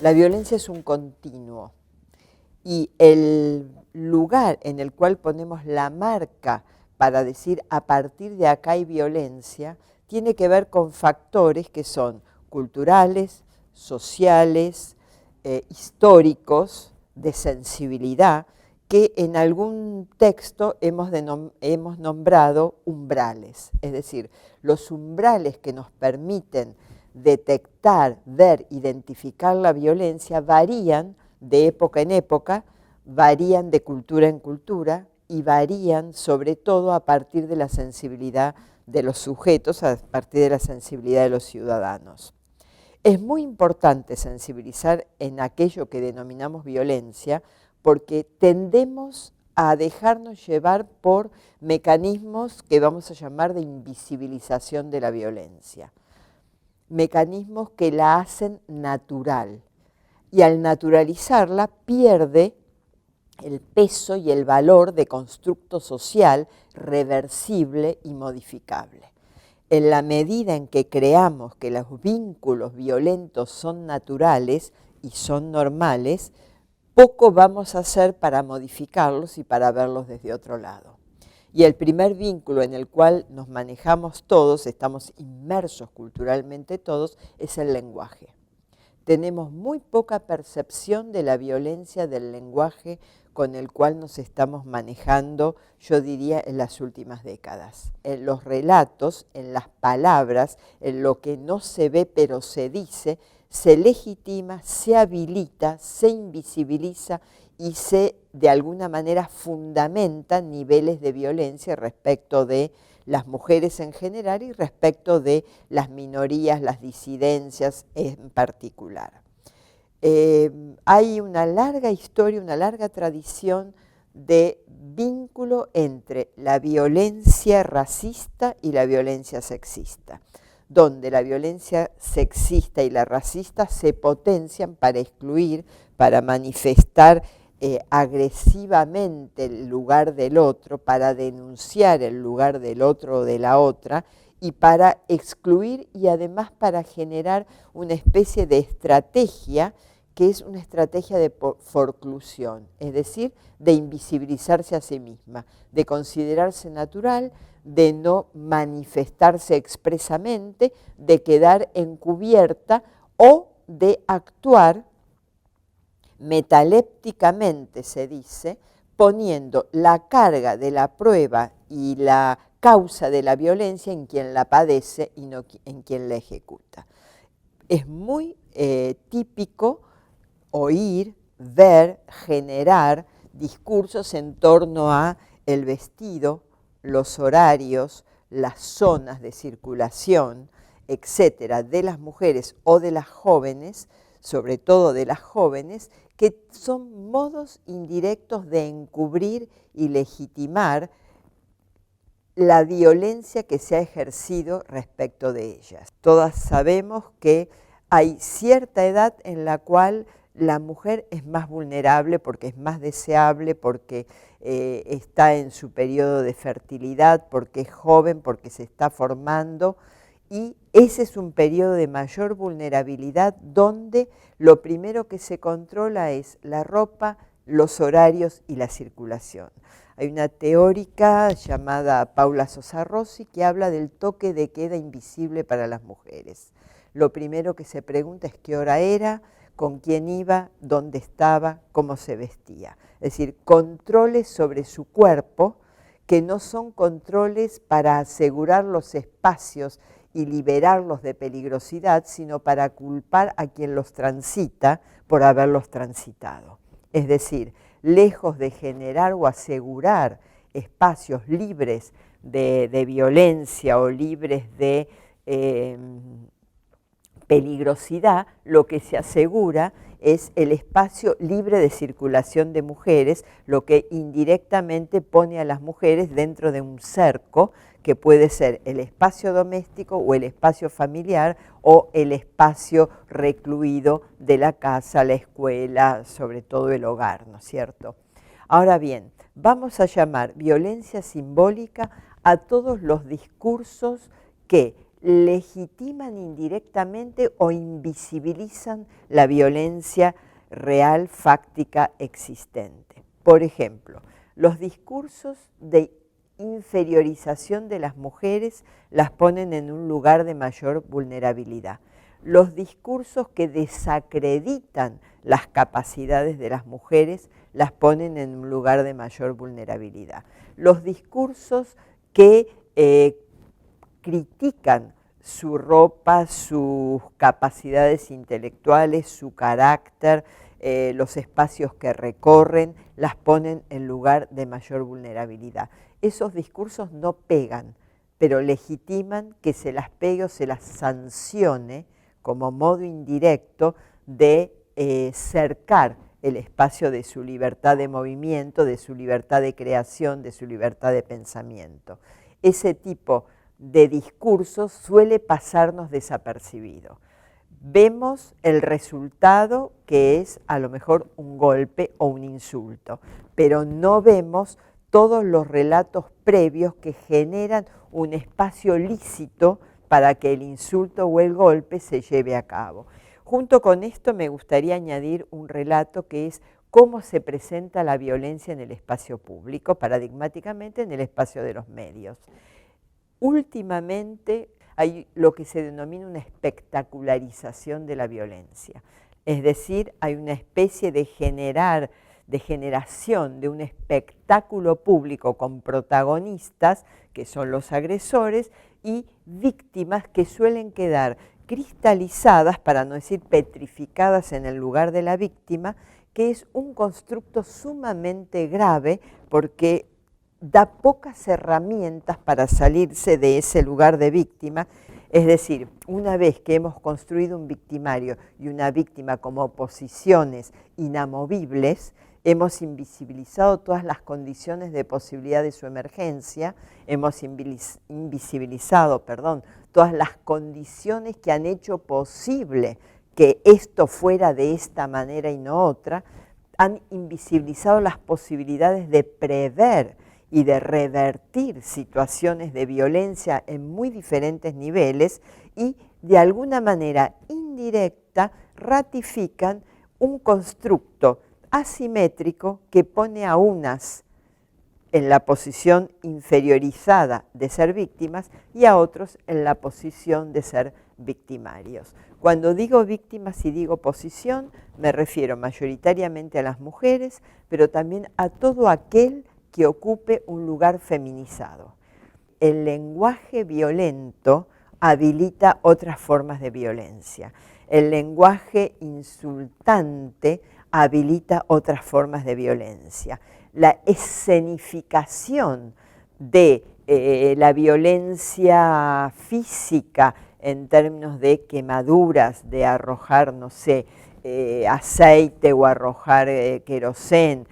La violencia es un continuo y el lugar en el cual ponemos la marca para decir a partir de acá hay violencia tiene que ver con factores que son culturales, sociales, históricos, de sensibilidad, que en algún texto hemos nombrado umbrales, es decir, los umbrales que nos permiten detectar, ver, identificar la violencia varían de época en época, varían de cultura en cultura y varían sobre todo a partir de la sensibilidad de los sujetos, a partir de la sensibilidad de los ciudadanos. Es muy importante sensibilizar en aquello que denominamos violencia porque tendemos a dejarnos llevar por mecanismos que vamos a llamar de invisibilización de la violencia, mecanismos que la hacen natural y al naturalizarla pierde el peso y el valor de constructo social reversible y modificable. En la medida en que creamos que los vínculos violentos son naturales y son normales, poco vamos a hacer para modificarlos y para verlos desde otro lado. Y el primer vínculo en el cual nos manejamos todos, estamos inmersos culturalmente todos, es el lenguaje. Tenemos muy poca percepción de la violencia del lenguaje con el cual nos estamos manejando, yo diría, en las últimas décadas. En los relatos, en las palabras, en lo que no se ve pero se dice, se legitima, se habilita, se invisibiliza y se, de alguna manera, fundamenta niveles de violencia respecto de las mujeres en general y respecto de las minorías, las disidencias en particular. Hay una larga historia, una larga tradición de vínculo entre la violencia racista y la violencia sexista, donde la violencia sexista y la racista se potencian para excluir, para manifestar agresivamente el lugar del otro, para denunciar el lugar del otro o de la otra, y para excluir y además para generar una especie de estrategia que es una estrategia de forclusión, es decir, de invisibilizarse a sí misma, de considerarse natural, de no manifestarse expresamente, de quedar encubierta o de actuar metalépticamente, se dice, poniendo la carga de la prueba y la causa de la violencia en quien la padece y no en quien la ejecuta. Es muy típico oír, ver, generar discursos en torno a el vestido, los horarios, las zonas de circulación, etcétera, de las mujeres o de las jóvenes, sobre todo de las jóvenes, que son modos indirectos de encubrir y legitimar la violencia que se ha ejercido respecto de ellas. Todas sabemos que hay cierta edad en la cual la mujer es más vulnerable porque es más deseable, porque está en su periodo de fertilidad, porque es joven, porque se está formando, y ese es un periodo de mayor vulnerabilidad donde lo primero que se controla es la ropa, los horarios y la circulación. Hay una teórica llamada Paula Sosa Rossi que habla del toque de queda invisible para las mujeres. Lo primero que se pregunta es qué hora era, con quién iba, dónde estaba, cómo se vestía. Es decir, controles sobre su cuerpo que no son controles para asegurar los espacios y liberarlos de peligrosidad, sino para culpar a quien los transita por haberlos transitado. Es decir, lejos de generar o asegurar espacios libres de violencia o libres de peligrosidad, lo que se asegura es el espacio libre de circulación de mujeres, lo que indirectamente pone a las mujeres dentro de un cerco que puede ser el espacio doméstico o el espacio familiar o el espacio recluido de la casa, la escuela, sobre todo el hogar, ¿no es cierto? Ahora bien, vamos a llamar violencia simbólica a todos los discursos que legitiman indirectamente o invisibilizan la violencia real, fáctica, existente. Por ejemplo, los discursos de inferiorización de las mujeres las ponen en un lugar de mayor vulnerabilidad. Los discursos que desacreditan las capacidades de las mujeres las ponen en un lugar de mayor vulnerabilidad. Los discursos que critican su ropa, sus capacidades intelectuales, su carácter, los espacios que recorren, las ponen en lugar de mayor vulnerabilidad. Esos discursos no pegan, pero legitiman que se las pegue o se las sancione como modo indirecto de cercar el espacio de su libertad de movimiento, de su libertad de creación, de su libertad de pensamiento. Ese tipo de discursos suele pasarnos desapercibido. Vemos el resultado, que es a lo mejor un golpe o un insulto, pero no vemos todos los relatos previos que generan un espacio lícito para que el insulto o el golpe se lleve a cabo. Junto con esto me gustaría añadir un relato que es cómo se presenta la violencia en el espacio público, paradigmáticamente en el espacio de los medios. Últimamente hay lo que se denomina una espectacularización de la violencia, es decir, hay una especie de generación de un espectáculo público con protagonistas, que son los agresores, y víctimas que suelen quedar cristalizadas, para no decir petrificadas en el lugar de la víctima, que es un constructo sumamente grave porque da pocas herramientas para salirse de ese lugar de víctima. Es decir, una vez que hemos construido un victimario y una víctima como posiciones inamovibles, hemos invisibilizado todas las condiciones de posibilidad de su emergencia, hemos invisibilizado, todas las condiciones que han hecho posible que esto fuera de esta manera y no otra, han invisibilizado las posibilidades de prever y de revertir situaciones de violencia en muy diferentes niveles y de alguna manera indirecta ratifican un constructo asimétrico que pone a unas en la posición inferiorizada de ser víctimas y a otros en la posición de ser victimarios. Cuando digo víctimas y digo posición, me refiero mayoritariamente a las mujeres, pero también a todo aquel que ocupe un lugar feminizado. El lenguaje violento habilita otras formas de violencia. El lenguaje insultante habilita otras formas de violencia. La escenificación de la violencia física en términos de quemaduras, de arrojar, no sé, aceite o arrojar querosén,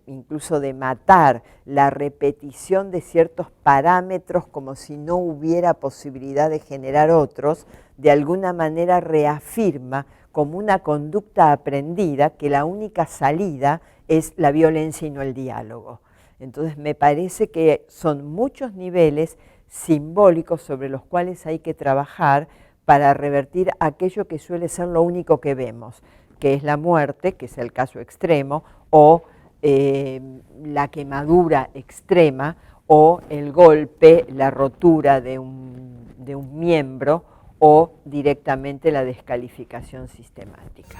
incluso de matar, la repetición de ciertos parámetros como si no hubiera posibilidad de generar otros, de alguna manera reafirma como una conducta aprendida que la única salida es la violencia y no el diálogo. Entonces me parece que son muchos niveles simbólicos sobre los cuales hay que trabajar para revertir aquello que suele ser lo único que vemos, que es la muerte, que es el caso extremo, o la quemadura extrema, o el golpe, la rotura de un miembro, o directamente la descalificación sistemática.